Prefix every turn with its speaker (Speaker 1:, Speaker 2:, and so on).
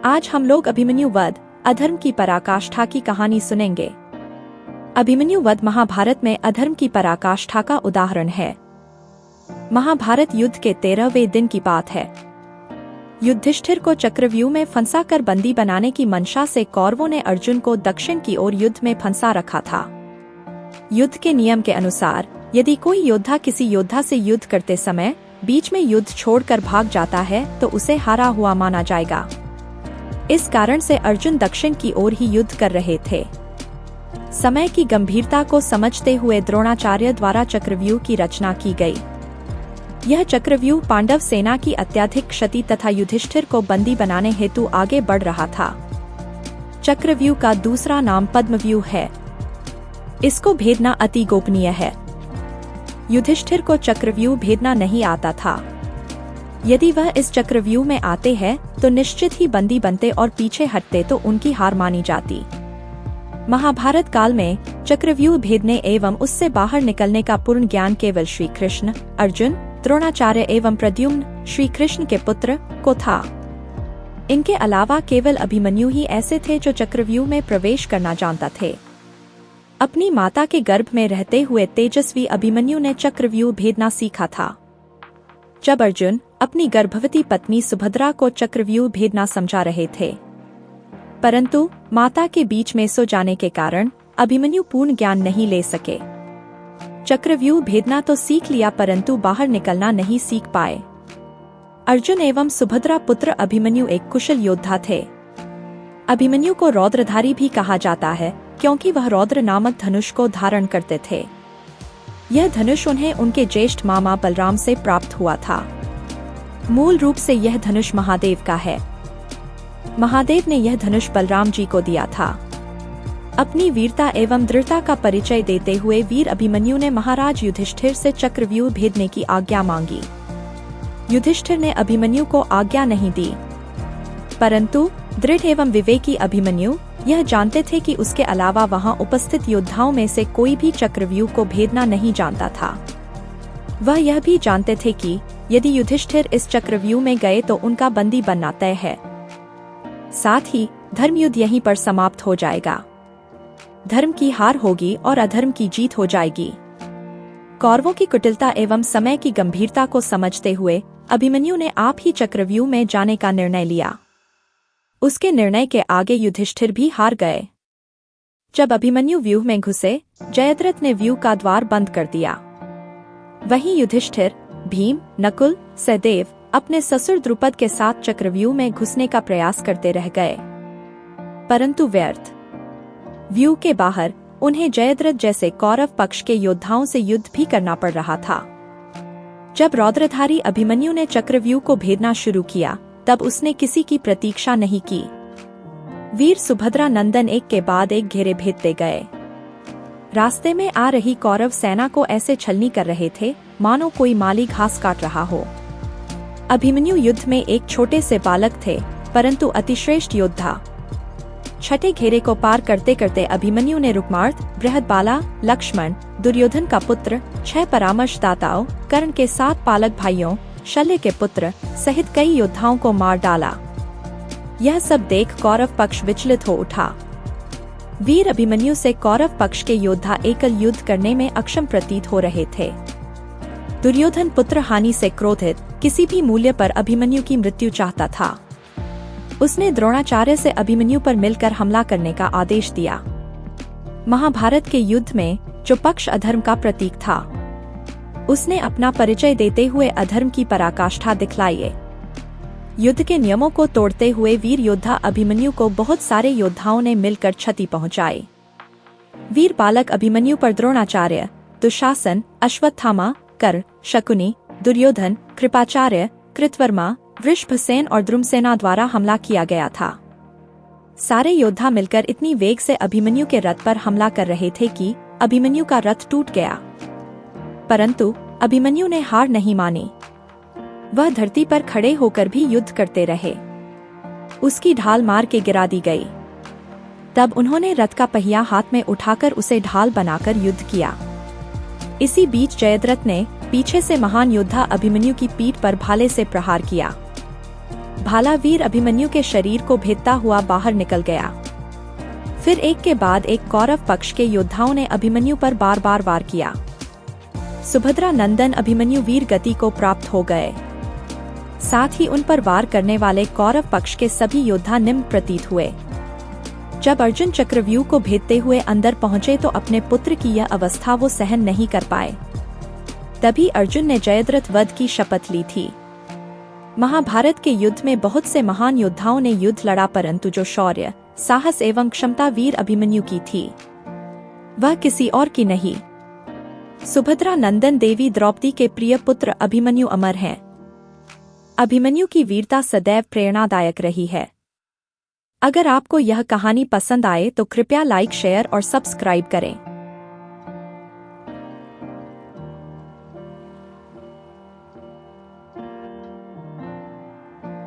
Speaker 1: आज हम लोग अभिमन्यु वध अधर्म की पराकाष्ठा की कहानी सुनेंगे। अभिमन्यु वध महाभारत में अधर्म की पराकाष्ठा का उदाहरण है। महाभारत युद्ध के 13वें दिन की बात है। युधिष्ठिर को चक्रव्यूह में फंसाकर बंदी बनाने की मंशा से कौरवों ने अर्जुन को दक्षिण की ओर युद्ध में फंसा रखा था। युद्ध के नियम के अनुसार यदि कोई योद्धा किसी योद्धा से युद्ध करते समय बीच में युद्ध छोड़कर भाग जाता है तो उसे हारा हुआ माना जाएगा। इस कारण से अर्जुन दक्षिण की ओर ही युद्ध कर रहे थे। समय की गंभीरता को समझते हुए द्रोणाचार्य द्वारा चक्रव्यूह की रचना की गई। यह चक्रव्यूह पांडव सेना की अत्यधिक क्षति तथा युधिष्ठिर को बंदी बनाने हेतु आगे बढ़ रहा था। चक्रव्यूह का दूसरा नाम पद्मव्यूह है। इसको भेदना अति गोपनीय है। युधिष्ठिर को चक्रव्यूह भेदना नहीं आता था। यदि वह इस चक्रव्यूह में आते हैं तो निश्चित ही बंदी बनते और पीछे हटते तो उनकी हार मानी जाती। महाभारत काल में चक्रव्यूह भेदने एवं उससे बाहर निकलने का पूर्ण ज्ञान केवल श्री कृष्ण, अर्जुन, द्रोणाचार्य एवं प्रद्युम्न श्री कृष्ण के पुत्र को था। इनके अलावा केवल अभिमन्यु ही ऐसे थे जो चक्रव्यूह में प्रवेश करना जानता थे। अपनी माता के गर्भ में रहते हुए तेजस्वी अभिमन्यु ने चक्रव्यूह भेदना सीखा था। जब अर्जुन अपनी गर्भवती पत्नी सुभद्रा को चक्रव्यूह भेदना समझा रहे थे, परंतु माता के बीच में सो जाने के कारण अभिमन्यु पूर्ण ज्ञान नहीं ले सके। चक्रव्यूह भेदना तो सीख लिया परंतु बाहर निकलना नहीं सीख पाए। अर्जुन एवं सुभद्रा पुत्र अभिमन्यु एक कुशल योद्धा थे। अभिमन्यु को रौद्रधारी भी कहा जाता है क्योंकि वह रौद्र नामक धनुष को धारण करते थे। यह धनुष उन्हें उनके ज्येष्ठ मामा बलराम से प्राप्त हुआ था। मूल रूप से यह धनुष महादेव का है। महादेव ने यह धनुष बलराम जी को दिया था। अपनी वीरता एवं दृढ़ता का परिचय देते हुए वीर अभिमन्यु ने महाराज युधिष्ठिर से चक्रव्यूह भेदने की आज्ञा मांगी। युधिष्ठिर ने अभिमन्यु को आज्ञा नहीं दी, परंतु दृढ़ एवं विवेकी अभिमन्यु यह जानते थे कि उसके अलावा वहां उपस्थित योद्धाओं में से कोई भी चक्रव्यूह को भेदना नहीं जानता था। वह यह भी जानते थे कि यदि युधिष्ठिर इस चक्रव्यूह में गए तो उनका बंदी बनना तय है। साथ ही धर्मयुद्ध यहीं पर समाप्त हो जाएगा। धर्म की हार होगी और अधर्म की जीत हो जाएगी। कौरवों की कुटिलता एवं समय की गंभीरता को समझते हुए अभिमन्यु ने आप ही चक्रव्यूह में जाने का निर्णय लिया। उसके निर्णय के आगे युधिष्ठिर भी हार गए। जब अभिमन्यु व्यूह में घुसे, जयद्रथ ने व्यूह का द्वार बंद कर दिया। वहीं युधिष्ठिर, भीम, नकुल, सहदेव अपने ससुर द्रुपद के साथ चक्रव्यूह में घुसने का प्रयास करते रह गए, परंतु व्यर्थ। व्यूह के बाहर उन्हें जयद्रथ जैसे कौरव पक्ष के योद्धाओं से युद्ध भी करना पड़ रहा था। जब रौद्रधारी अभिमन्यु ने चक्रव्यूह को भेदना शुरू किया तब उसने किसी की प्रतीक्षा नहीं की। वीर सुभद्रा नंदन एक के बाद एक घेरे भेदते गए। रास्ते में आ रही कौरव सेना को ऐसे छलनी कर रहे थे मानो कोई माली घास काट रहा हो। अभिमन्यु युद्ध में एक छोटे से बालक थे परंतु अतिश्रेष्ठ योद्धा। छठे घेरे को पार करते करते अभिमन्यु ने रुक्मार्थ, बृहदबाला, लक्ष्मण, दुर्योधन का पुत्र, 6 परामर्शदाताओं, कर्ण के 7 पालक भाइयों, शल्य के पुत्र सहित कई योद्धाओं को मार डाला। यह सब देख कौरव पक्ष विचलित हो उठा। वीर अभिमन्यु से कौरव पक्ष के योद्धा एकल युद्ध करने में अक्षम प्रतीत हो रहे थे। दुर्योधन पुत्र हानि से क्रोधित किसी भी मूल्य पर अभिमन्यु की मृत्यु चाहता था। उसने द्रोणाचार्य से अभिमन्यु पर मिलकर हमला करने का आदेश दिया। महाभारत के युद्ध में जो पक्ष अधर्म का प्रतीक था, उसने अपना परिचय देते हुए अधर्म की पराकाष्ठा दिखलाई। युद्ध के नियमों को तोड़ते हुए वीर योद्धा अभिमन्यु को बहुत सारे योद्धाओं ने मिलकर क्षति पहुंचाई। वीर बालक अभिमन्यु पर द्रोणाचार्य, दुशासन, अश्वत्थामा, कर्ण, शकुनी, दुर्योधन, कृपाचार्य, कृतवर्मा, वृषभसेन और द्रुमसेना द्वारा हमला किया गया था। सारे योद्धा मिलकर इतनी वेग से अभिमन्यु के रथ पर हमला कर रहे थे कि अभिमन्यु का रथ टूट गया, परंतु अभिमन्यु ने हार नहीं मानी। वह धरती पर खड़े होकर भी युद्ध करते रहे। उसकी ढाल मार के गिरा दी गई। तब उन्होंने रथ का पहिया हाथ में उठाकर उसे ढाल बनाकर युद्ध किया। इसी बीच जयद्रथ ने पीछे से महान योद्धा अभिमन्यु की पीठ पर भाले से प्रहार किया। भाला वीर अभिमन्यु के शरीर को भेदता हुआ बाहर निकल गया। फिर एक के बाद एक कौरव पक्ष के योद्धाओं ने अभिमन्यु पर बार बार वार किया। सुभद्रा नंदन अभिमन्यु वीर गति को प्राप्त हो गए। साथ ही उन पर वार करने वाले कौरव पक्ष के सभी योद्धा निम्न प्रतीत हुए। जब अर्जुन चक्रव्यूह को भेदते हुए अंदर पहुंचे तो अपने पुत्र की यह अवस्था वो सहन नहीं कर पाए। तभी अर्जुन ने जयद्रथ वध की शपथ ली थी। महाभारत के युद्ध में बहुत से महान योद्धाओं ने युद्ध लड़ा, परंतु जो शौर्य, साहस एवं क्षमता वीर अभिमन्यु की थी वह किसी और की नहीं। सुभद्रा नंदन देवी द्रौपदी के प्रिय पुत्र अभिमन्यु अमर हैं। अभिमन्यु की वीरता सदैव प्रेरणादायक रही है। अगर आपको यह कहानी पसंद आए तो कृपया लाइक, शेयर और सब्सक्राइब करें।